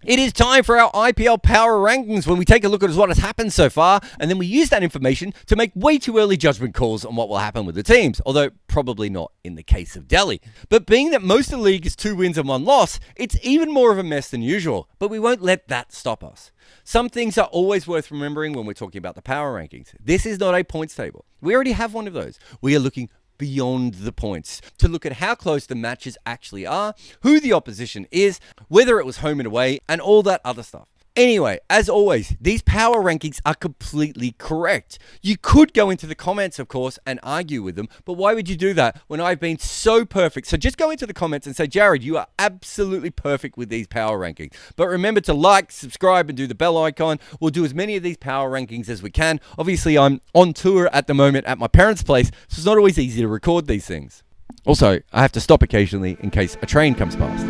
It is time for our IPL power rankings when we take a look at what has happened so far, and then we use that information to make way too early judgment calls on what will happen with the teams, although probably not in the case of Delhi. But being that most of the league is 2 wins and 1 loss, it's even more of a mess than usual, but we won't let that stop us. Some things are always worth remembering when we're talking about the power rankings. This is not a points table. We already have one of those. We are looking beyond the points to look at how close the matches actually are, who the opposition is, whether it was home and away, and all that other stuff. Anyway, as always, these power rankings are completely correct. You could go into the comments, of course, and argue with them, but why would you do that when I've been so perfect? So just go into the comments and say, Jarrod, you are absolutely perfect with these power rankings. But remember to like, subscribe, and do the bell icon. We'll do as many of these power rankings as we can. Obviously, I'm on tour at the moment at my parents' place, so it's not always easy to record these things. Also, I have to stop occasionally in case a train comes past.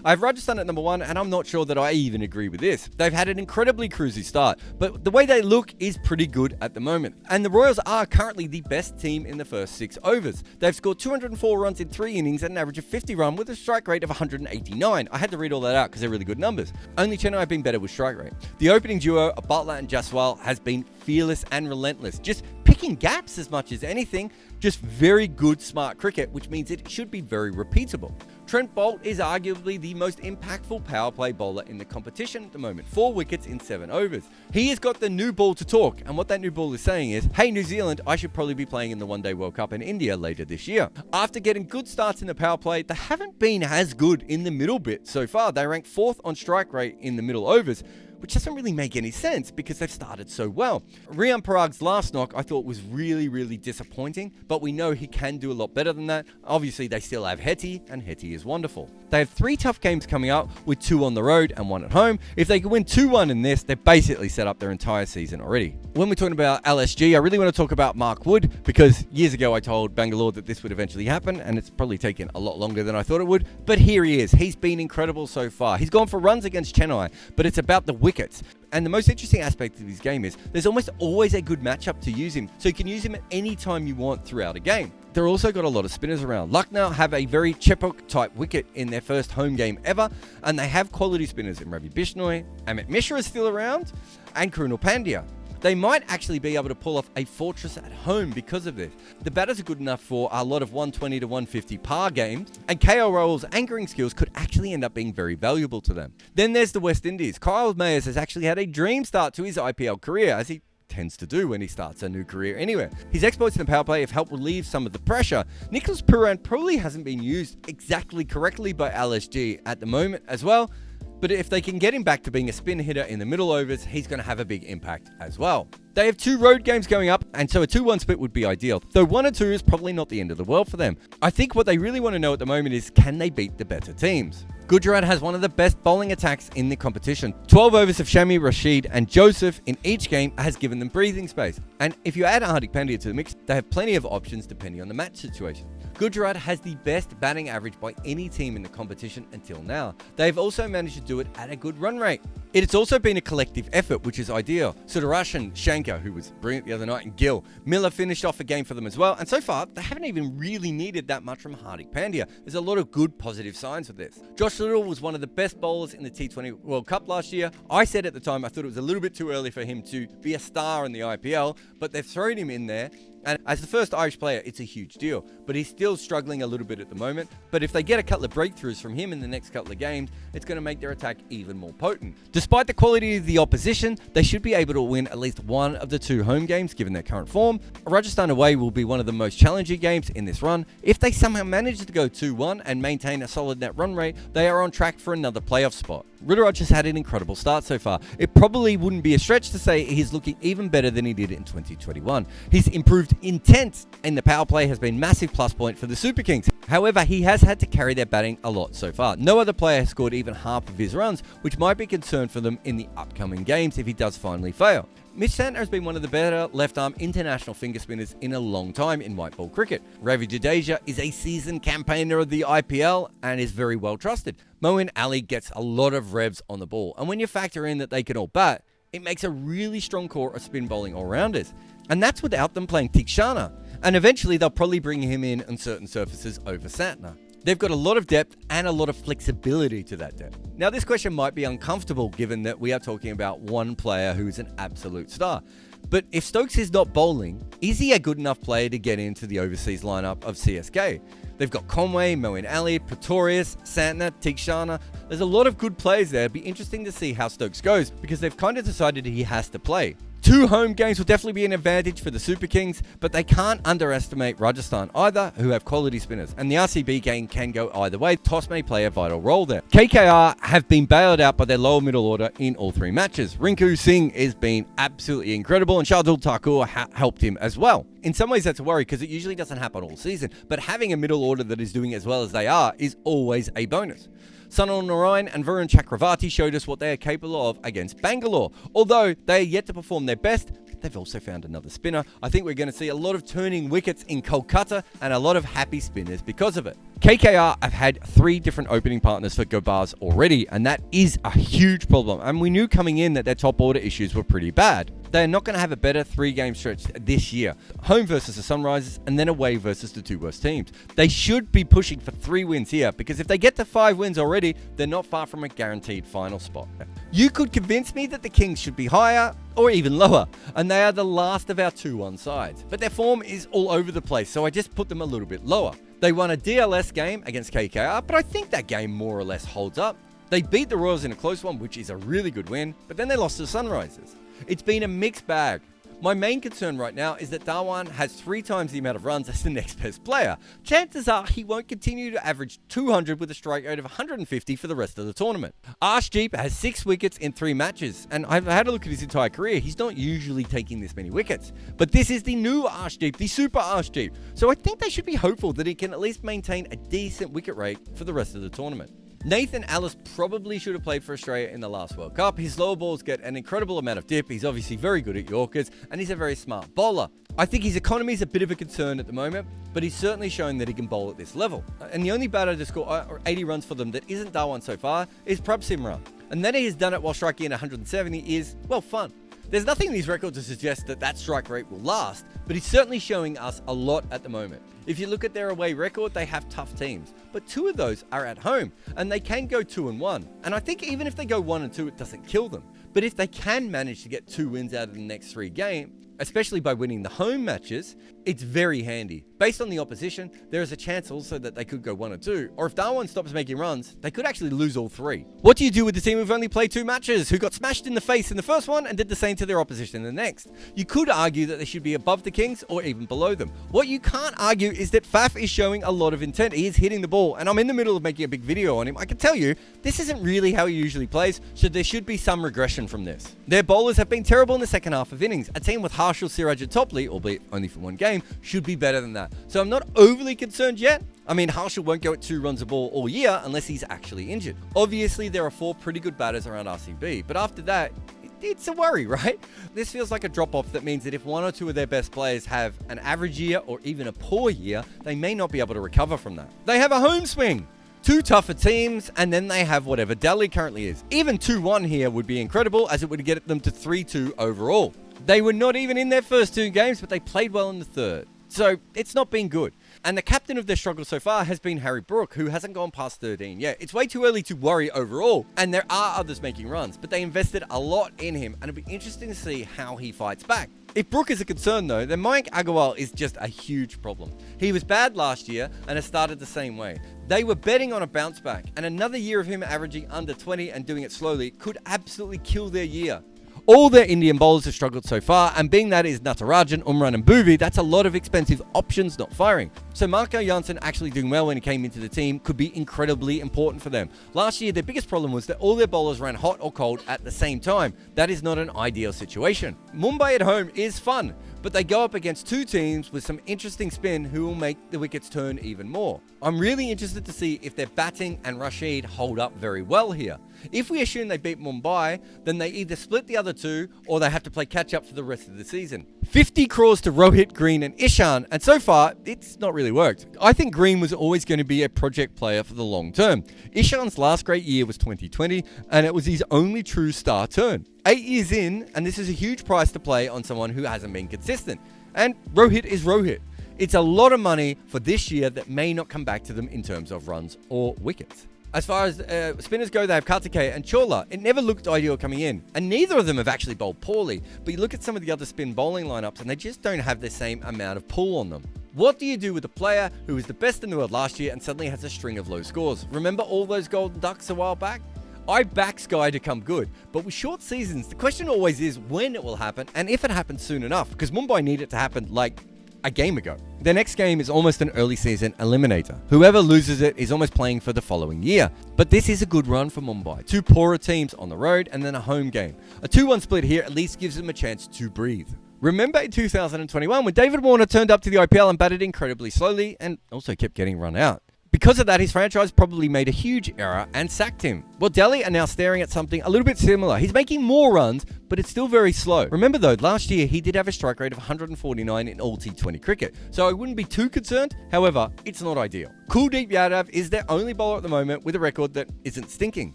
I have Rajasthan at number 1, and I'm not sure that I even agree with this. They've had an incredibly cruisy start, but the way they look is pretty good at the moment. And the Royals are currently the best team in the first 6 overs. They've scored 204 runs in 3 innings at an average of 50 run with a strike rate of 189. I had to read all that out because they're really good numbers. Only Chennai have been better with strike rate. The opening duo of Butler and Jaiswal has been fearless and relentless, just picking gaps as much as anything. Just very good, smart cricket, which means it should be very repeatable. Trent Boult is arguably the most impactful power play bowler in the competition at the moment. 4 wickets in 7 overs. He has got the new ball to talk, and what that new ball is saying is, hey New Zealand, I should probably be playing in the One Day World Cup in India later this year. After getting good starts in the power play, they haven't been as good in the middle bit so far. They rank 4th on strike rate in the middle overs, which doesn't really make any sense because they've started so well. Riyan Parag's last knock I thought was really disappointing, but we know he can do a lot better than that. Obviously, they still have Hetty, and Hetty is wonderful. They have 3 tough games coming up with 2 on the road and 1 at home. If they can win 2-1 in this, they've basically set up their entire season already. When we're talking about LSG, I really want to talk about Mark Wood because years ago I told Bangalore that this would eventually happen, and it's probably taken a lot longer than I thought it would, but here he is. He's been incredible so far. He's gone for runs against Chennai, but it's about the wickets. And the most interesting aspect of his game is there's almost always a good matchup to use him, so you can use him at any time you want throughout a game. They've also got a lot of spinners around. Lucknow have a very Chepauk type wicket in their first home game ever, and they have quality spinners in Ravi Bishnoi, Amit Mishra is still around, and Krunal Pandya. They might actually be able to pull off a fortress at home because of this. The batters are good enough for a lot of 120 to 150 par games, and KL Rahul's anchoring skills could actually end up being very valuable to them. Then there's the West Indies. Kyle Mayers has actually had a dream start to his IPL career, as he tends to do when he starts a new career anywhere. His exploits in the power play have helped relieve some of the pressure. Nicholas Pooran probably hasn't been used exactly correctly by LSG at the moment as well, but if they can get him back to being a spin hitter in the middle overs, he's going to have a big impact as well. They have 2 road games going up, and so a 2-1 split would be ideal, though 1 or 2 is probably not the end of the world for them. I think what they really want to know at the moment is, can they beat the better teams? Gujarat has one of the best bowling attacks in the competition. 12 overs of Shami, Rashid and Joseph in each game has given them breathing space. And if you add Hardik Pandya to the mix, they have plenty of options depending on the match situation. Gujarat has the best batting average by any team in the competition until now. They've also managed to do it at a good run rate. It's also been a collective effort, which is ideal. Sudarshan, Shankar, who was brilliant the other night, and Gill. Miller finished off a game for them as well, and so far, they haven't even really needed that much from Hardik Pandya. There's a lot of good positive signs with this. Josh Little was one of the best bowlers in the T20 World Cup last year. I said at the time I thought it was a little bit too early for him to be a star in the IPL, but they've thrown him in there. And as the first Irish player, it's a huge deal. But he's still struggling a little bit at the moment. But if they get a couple of breakthroughs from him in the next couple of games, it's going to make their attack even more potent. Despite the quality of the opposition, they should be able to win at least 1 of the 2 home games given their current form. Rajasthan away will be one of the most challenging games in this run. If they somehow manage to go 2-1 and maintain a solid net run rate, they are on track for another playoff spot. Ruturaj has had an incredible start so far. It probably wouldn't be a stretch to say he's looking even better than he did in 2021. He's improved intent in the power play has been massive plus point for the Super Kings. However, he has had to carry their batting a lot so far. No other player has scored even half of his runs, which might be a concern for them in the upcoming games if he does finally fail. Mitch Santner has been one of the better left-arm international finger spinners in a long time in white ball cricket. Ravi Jadeja is a seasoned campaigner of the IPL and is very well trusted. Moeen Ali gets a lot of revs on the ball, and when you factor in that they can all bat, it makes a really strong core of spin bowling all-rounders. And that's without them playing Tikshana. And eventually they'll probably bring him in on certain surfaces over Santner. They've got a lot of depth and a lot of flexibility to that depth. Now, this question might be uncomfortable given that we are talking about one player who's an absolute star. But if Stokes is not bowling, is he a good enough player to get into the overseas lineup of CSK? They've got Conway, Moeen Ali, Pretorius, Santner, Tikshana. There's a lot of good players there. It'd be interesting to see how Stokes goes because they've kind of decided he has to play. 2 home games will definitely be an advantage for the Super Kings, but they can't underestimate Rajasthan either, who have quality spinners. And the RCB game can go either way. Toss may play a vital role there. KKR have been bailed out by their lower middle order in all 3 matches. Rinku Singh has been absolutely incredible, and Shardul Thakur helped him as well. In some ways, that's a worry because it usually doesn't happen all season, but having a middle order that is doing as well as they are is always a bonus. Sunil Narayan and Varun Chakravarti showed us what they are capable of against Bangalore. Although they are yet to perform their best, they've also found another spinner. I think we're going to see a lot of turning wickets in Kolkata and a lot of happy spinners because of it. KKR have had 3 different opening partners for Gobars already, and that is a huge problem. And we knew coming in that their top order issues were pretty bad. They're not going to have a better 3-game stretch this year. Home versus the Sunrisers and then away versus the 2 worst teams. They should be pushing for 3 wins here because if they get to 5 wins already, they're not far from a guaranteed final spot. You could convince me that the Kings should be higher or even lower, and they are the last of our 2-1 sides. But their form is all over the place, so I just put them a little bit lower. They won a DLS game against KKR, but I think that game more or less holds up. They beat the Royals in a close one, which is a really good win, but then they lost to the Sunrisers. It's been a mixed bag. My main concern right now is that Dhawan has 3 times the amount of runs as the next best player. Chances are he won't continue to average 200 with a strike rate of 150 for the rest of the tournament. Arshdeep has 6 wickets in 3 matches, and I've had a look at his entire career. He's not usually taking this many wickets. But this is the new Arshdeep, the super Arshdeep. So I think they should be hopeful that he can at least maintain a decent wicket rate for the rest of the tournament. Nathan Ellis probably should have played for Australia in the last World Cup. His lower balls get an incredible amount of dip. He's obviously very good at Yorkers, and he's a very smart bowler. I think his economy is a bit of a concern at the moment, but he's certainly showing that he can bowl at this level. And the only batter to score 80 runs for them that isn't Dhawan so far is Prabh Simran. And that he has done it while striking in 170 is, well, fun. There's nothing in these records to suggest that that strike rate will last, but he's certainly showing us a lot at the moment. If you look at their away record, they have tough teams, but 2 of those are at home, and they can go 2-1. And I think even if they go 1-2, it doesn't kill them. But if they can manage to get 2 wins out of the next 3 games, especially by winning the home matches, it's very handy. Based on the opposition, there is a chance also that they could go 1-2, or if Dhawan stops making runs, they could actually lose all 3. What do you do with the team who've only played 2 matches, who got smashed in the face in the first one and did the same to their opposition in the next? You could argue that they should be above the Kings or even below them. What you can't argue is that Faf is showing a lot of intent. He is hitting the ball, and I'm in the middle of making a big video on him. I can tell you, this isn't really how he usually plays, so there should be some regression from this. Their bowlers have been terrible in the second half of innings. A team with Harshal, Siraj and Topley, albeit only for 1 game, should be better than that. So I'm not overly concerned yet. I mean, Harshal won't go at 2 runs a ball all year unless he's actually injured. Obviously, there are 4 pretty good batters around RCB, but after that, it's a worry, right? This feels like a drop-off that means that if 1 or 2 of their best players have an average year or even a poor year, they may not be able to recover from that. They have a home swing. 2 tougher teams, and then they have whatever Delhi currently is. Even 2-1 here would be incredible, as it would get them to 3-2 overall. They were not even in their first 2 games, but they played well in the third. So it's not been good. And the captain of their struggle so far has been Harry Brook, who hasn't gone past 13 yet. It's way too early to worry overall, and there are others making runs, but they invested a lot in him, and it'll be interesting to see how he fights back. If Brook is a concern though, then Mayank Agarwal is just a huge problem. He was bad last year and has started the same way. They were betting on a bounce back, and another year of him averaging under 20 and doing it slowly could absolutely kill their year. All their Indian bowlers have struggled so far, and being that is Natarajan, Umran and Bhuvi, that's a lot of expensive options not firing. So Marco Janssen actually doing well when he came into the team could be incredibly important for them. Last year, their biggest problem was that all their bowlers ran hot or cold at the same time. That is not an ideal situation. Mumbai at home is fun, but they go up against 2 teams with some interesting spin who will make the wickets turn even more. I'm really interested to see if their batting and Rashid hold up very well here. If we assume they beat Mumbai, then they either split the other 2 or they have to play catch up for the rest of the season. 50 crores to Rohit, Green and Ishan, and so far, it's not really worked. I think Green was always going to be a project player for the long term. Ishan's last great year was 2020, and it was his only true star turn. 8 years in, and this is a huge price to play on someone who hasn't been consistent. And Rohit is Rohit. It's a lot of money for this year that may not come back to them in terms of runs or wickets. As far as spinners go, they have Kartikeya and Chawla. It never looked ideal coming in, and neither of them have actually bowled poorly, but you look at some of the other spin bowling lineups and they just don't have the same amount of pull on them. What do you do with a player who was the best in the world last year and suddenly has a string of low scores? Remember all those golden ducks a while back? I back Sky to come good, but with short seasons, the question always is when it will happen and if it happens soon enough, because Mumbai need it to happen like a game ago. Their next game is almost an early season eliminator. Whoever loses it is almost playing for the following year. But this is a good run for Mumbai. 2 poorer teams on the road and then a home game. A 2-1 split here at least gives them a chance to breathe. Remember in 2021 when David Warner turned up to the IPL and batted incredibly slowly and also kept getting run out? Because of that, his franchise probably made a huge error and sacked him. Well, Delhi are now staring at something a little bit similar. He's making more runs, but it's still very slow. Remember though, last year he did have a strike rate of 149 in all T20 cricket, so I wouldn't be too concerned. However, it's not ideal. Kuldeep Yadav is their only bowler at the moment with a record that isn't stinking.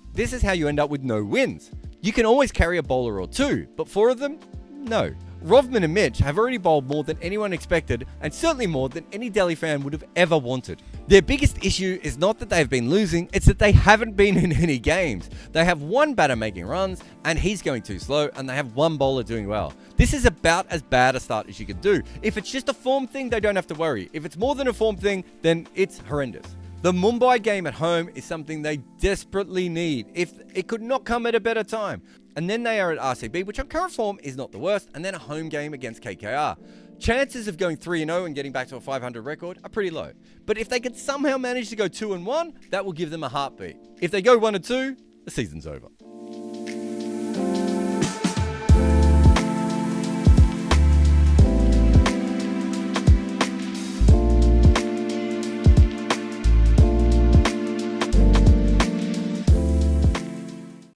This is how you end up with no wins. You can always carry a bowler or two, but 4 of them? No. Rovman and Mitch have already bowled more than anyone expected, and certainly more than any Delhi fan would have ever wanted. Their biggest issue is not that they've been losing, it's that they haven't been in any games. They have 1 batter making runs, and he's going too slow, and they have 1 bowler doing well. This is about as bad a start as you could do. If it's just a form thing, they don't have to worry. If it's more than a form thing, then it's horrendous. The Mumbai game at home is something they desperately need. If it could not come at a better time. And then they are at RCB, which on current form is not the worst, and then a home game against KKR. Chances of going 3-0 and getting back to a 500 record are pretty low. But if they can somehow manage to go 2-1, that will give them a heartbeat. If they go 1-2, the season's over.